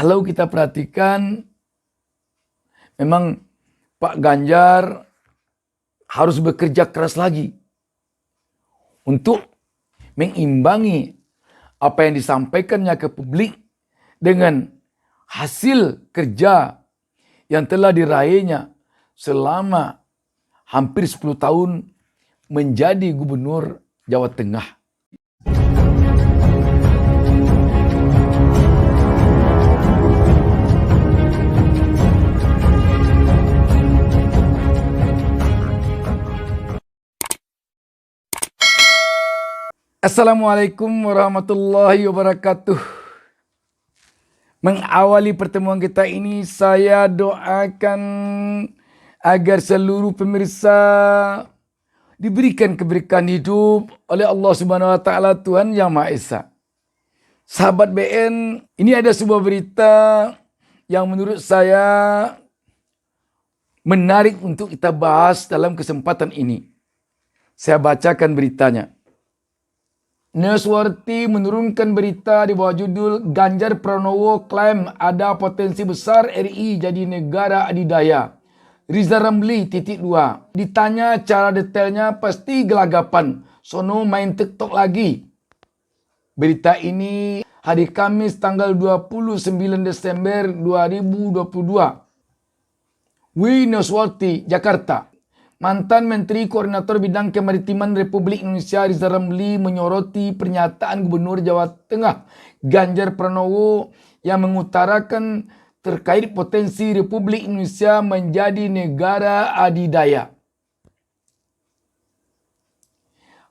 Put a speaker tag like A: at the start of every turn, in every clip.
A: Kalau kita perhatikan, memang Pak Ganjar harus bekerja keras lagi untuk mengimbangi apa yang disampaikannya ke publik dengan hasil kerja yang telah diraihnya selama hampir 10 tahun menjadi gubernur Jawa Tengah. Assalamualaikum warahmatullahi wabarakatuh. Mengawali pertemuan kita ini, saya doakan agar seluruh pemirsa diberikan keberkahan hidup oleh Allah Subhanahu wa taala, Tuhan Yang Maha Esa. Sahabat BN, ini ada sebuah berita yang menurut saya menarik untuk kita bahas dalam kesempatan ini. Saya bacakan beritanya. Newsworthy menurunkan berita di bawah judul Ganjar Pranowo klaim ada potensi besar RI jadi negara adidaya. Riza Ramli (2). Ditanya cara detailnya pasti gelagapan. Sono main TikTok lagi. Berita ini hari Kamis tanggal 29 Desember 2022. Newsworthy, Jakarta. Mantan Menteri Koordinator Bidang Kemaritiman Republik Indonesia Riza Ramli menyoroti pernyataan Gubernur Jawa Tengah Ganjar Pranowo yang mengutarakan terkait potensi Republik Indonesia menjadi negara adidaya.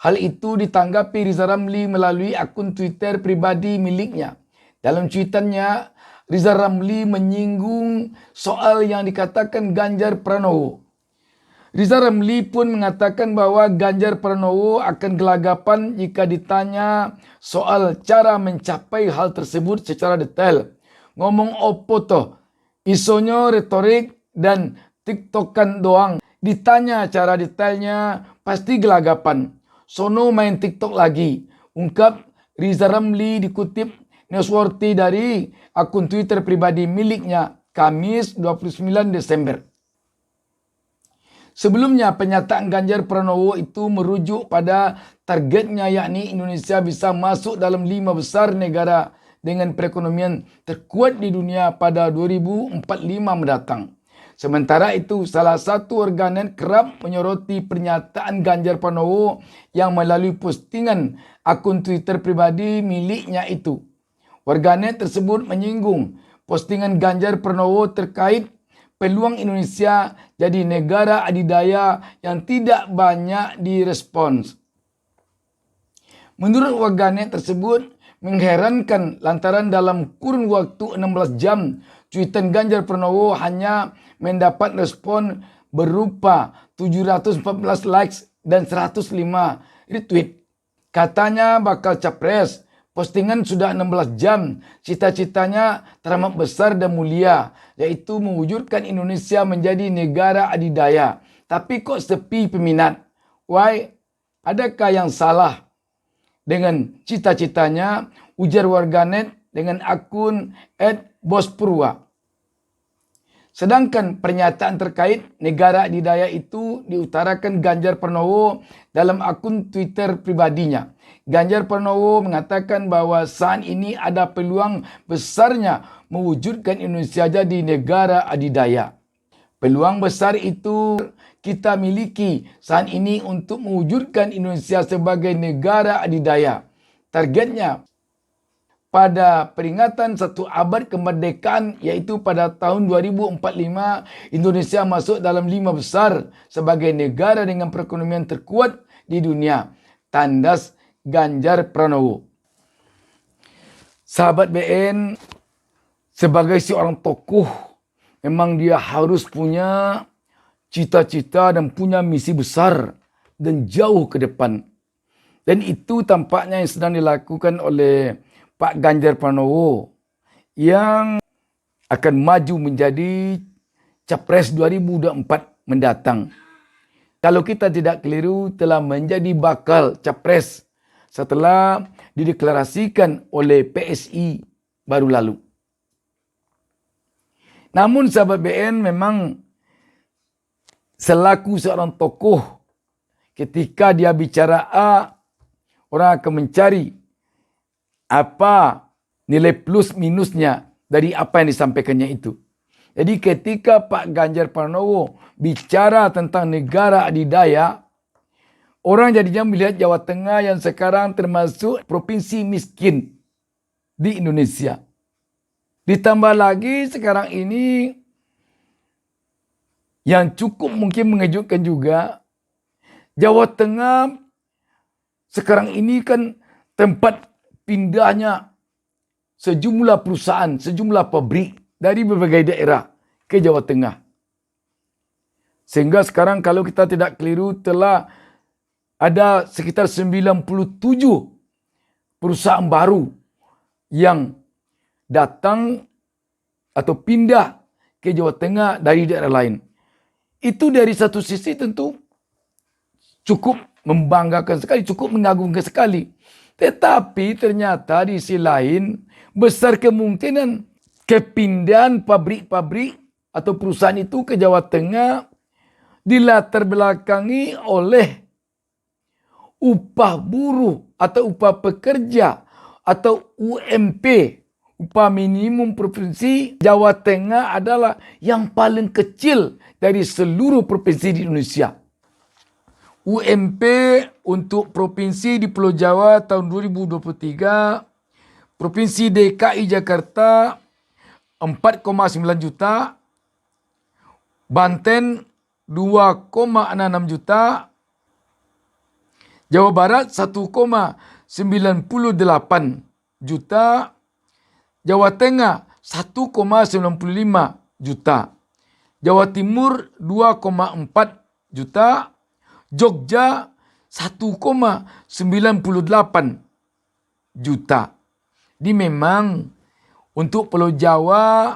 A: Hal itu ditanggapi Riza Ramli melalui akun Twitter pribadi miliknya. Dalam cuitannya, Riza Ramli menyinggung soal yang dikatakan Ganjar Pranowo. Riza Ramli pun mengatakan bahwa Ganjar Pranowo akan gelagapan jika ditanya soal cara mencapai hal tersebut secara detail. Ngomong opo toh, isonyo retorik dan tiktokan doang. Ditanya cara detailnya pasti gelagapan. Sono main TikTok lagi, ungkap Riza Ramli dikutip Newsworthy dari akun Twitter pribadi miliknya Kamis 29 Desember. Sebelumnya, pernyataan Ganjar Pranowo itu merujuk pada targetnya, yakni Indonesia bisa masuk dalam 5 besar negara dengan perekonomian terkuat di dunia pada 2045 mendatang. Sementara itu, salah satu warganet kerap menyoroti pernyataan Ganjar Pranowo yang melalui postingan akun Twitter pribadi miliknya itu. Warganet tersebut menyinggung postingan Ganjar Pranowo terkait peluang Indonesia jadi negara adidaya yang tidak banyak direspons. Menurut warganet tersebut mengherankan lantaran dalam kurun waktu 16 jam, cuitan Ganjar Pranowo hanya mendapat respon berupa 714 likes dan 105 retweet. Katanya bakal capres. Postingan sudah 16 jam, cita-citanya teramat besar dan mulia, yaitu mewujudkan Indonesia menjadi negara adidaya. Tapi kok sepi peminat? Why? Adakah yang salah dengan cita-citanya? Ujar warganet dengan akun @bospurwa. Sedangkan pernyataan terkait negara adidaya itu diutarakan Ganjar Pranowo dalam akun Twitter pribadinya. Ganjar Pranowo mengatakan bahwa saat ini ada peluang besarnya mewujudkan Indonesia jadi negara adidaya. Peluang besar itu kita miliki saat ini untuk mewujudkan Indonesia sebagai negara adidaya. Targetnya pada peringatan 1 abad kemerdekaan, yaitu pada tahun 2045, Indonesia masuk dalam 5 besar sebagai negara dengan perekonomian terkuat di dunia. Tandas Ganjar Pranowo. Sahabat BN, sebagai seorang tokoh, memang dia harus punya cita-cita dan punya misi besar dan jauh ke depan. Dan itu tampaknya yang sedang dilakukan oleh Pak Ganjar Pranowo yang akan maju menjadi Capres 2024 mendatang. Kalau kita tidak keliru, telah menjadi bakal Capres setelah dideklarasikan oleh PSI baru lalu. Namun sahabat BN memang selaku seorang tokoh, ketika dia bicara A, orang akan mencari apa nilai plus minusnya dari apa yang disampaikannya itu. Jadi ketika Pak Ganjar Pranowo bicara tentang negara adidaya, orang jadinya melihat Jawa Tengah yang sekarang termasuk provinsi miskin di Indonesia. Ditambah lagi sekarang ini yang cukup mungkin mengejutkan juga, Jawa Tengah sekarang ini kan tempat pindahnya sejumlah perusahaan, sejumlah pabrik dari berbagai daerah ke Jawa Tengah. Sehingga sekarang kalau kita tidak keliru telah ada sekitar 97 perusahaan baru yang datang atau pindah ke Jawa Tengah dari daerah lain. Itu dari satu sisi tentu cukup membanggakan sekali, cukup mengagumkan sekali. Tetapi ternyata di sisi lain besar kemungkinan kepindahan pabrik-pabrik atau perusahaan itu ke Jawa Tengah dilatar belakangi oleh upah buruh atau upah pekerja atau UMP, upah minimum provinsi Jawa Tengah adalah yang paling kecil dari seluruh provinsi di Indonesia. UMP untuk provinsi di Pulau Jawa tahun 2023, Provinsi DKI Jakarta 4,9 juta, Banten 2,66 juta, Jawa Barat 1,98 juta, Jawa Tengah 1,95 juta, Jawa Timur 2,4 juta, Jogja 1,98 juta. Jadi memang untuk Pulau Jawa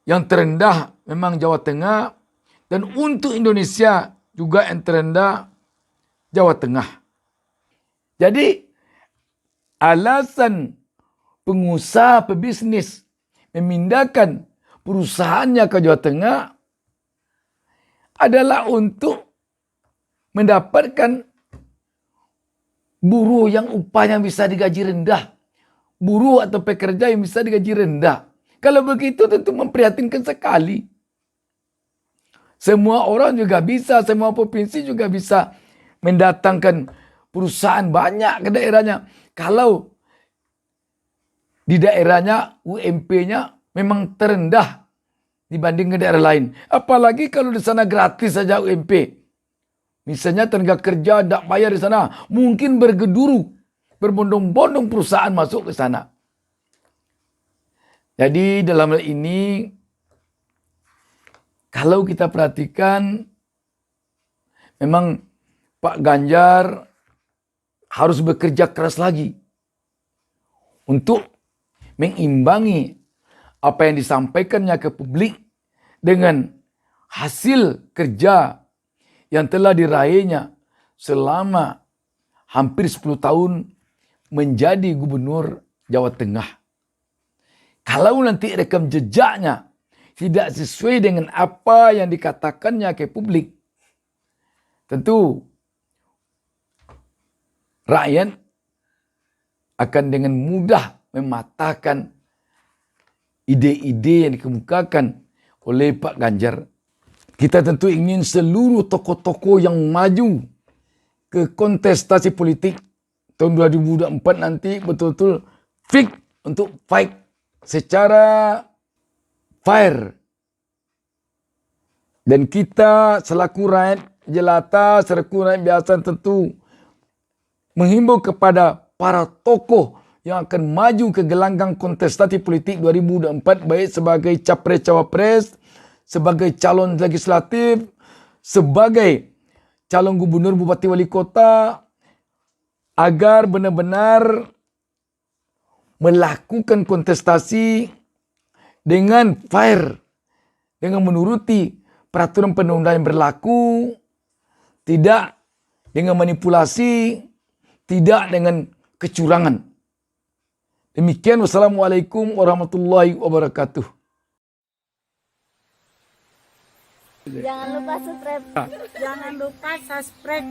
A: yang terendah memang Jawa Tengah, dan untuk Indonesia juga yang terendah Jawa Tengah. Jadi alasan pengusaha pebisnis memindahkan perusahaannya ke Jawa Tengah adalah untuk mendapatkan buruh yang upahnya bisa digaji rendah. Buruh atau pekerja yang bisa digaji rendah. Kalau begitu tentu memprihatinkan sekali. Semua orang juga bisa, semua provinsi juga bisa mendatangkan perusahaan banyak ke daerahnya. Kalau di daerahnya UMP-nya memang terendah dibanding ke daerah lain. Apalagi kalau di sana gratis saja UMP. Misalnya tenaga kerja tidak bayar di sana, mungkin bergeduru, berbondong-bondong perusahaan masuk ke sana. Jadi dalam hal ini, kalau kita perhatikan, memang Pak Ganjar harus bekerja keras lagi untuk mengimbangi apa yang disampaikannya ke publik dengan hasil kerja yang telah diraihnya selama hampir 10 tahun menjadi gubernur Jawa Tengah. Kalau nanti rekam jejaknya tidak sesuai dengan apa yang dikatakannya ke publik, tentu rakyat akan dengan mudah mematahkan ide-ide yang dikemukakan oleh Pak Ganjar. Kita tentu ingin seluruh tokoh-tokoh yang maju ke kontestasi politik tahun 2024 nanti betul-betul fit untuk fight secara fair. Dan kita selaku rakyat jelata, selaku rakyat biasa tentu menghimbau kepada para tokoh yang akan maju ke gelanggang kontestasi politik 2024, baik sebagai capres-cawapres, sebagai calon legislatif, sebagai calon gubernur, bupati, wali kota, agar benar-benar melakukan kontestasi dengan fair, dengan menuruti peraturan perundang-undangan yang berlaku, tidak dengan manipulasi, tidak dengan kecurangan. Demikian, wassalamualaikum warahmatullahi wabarakatuh.
B: Jangan lupa subscribe. Jangan lupa subscribe.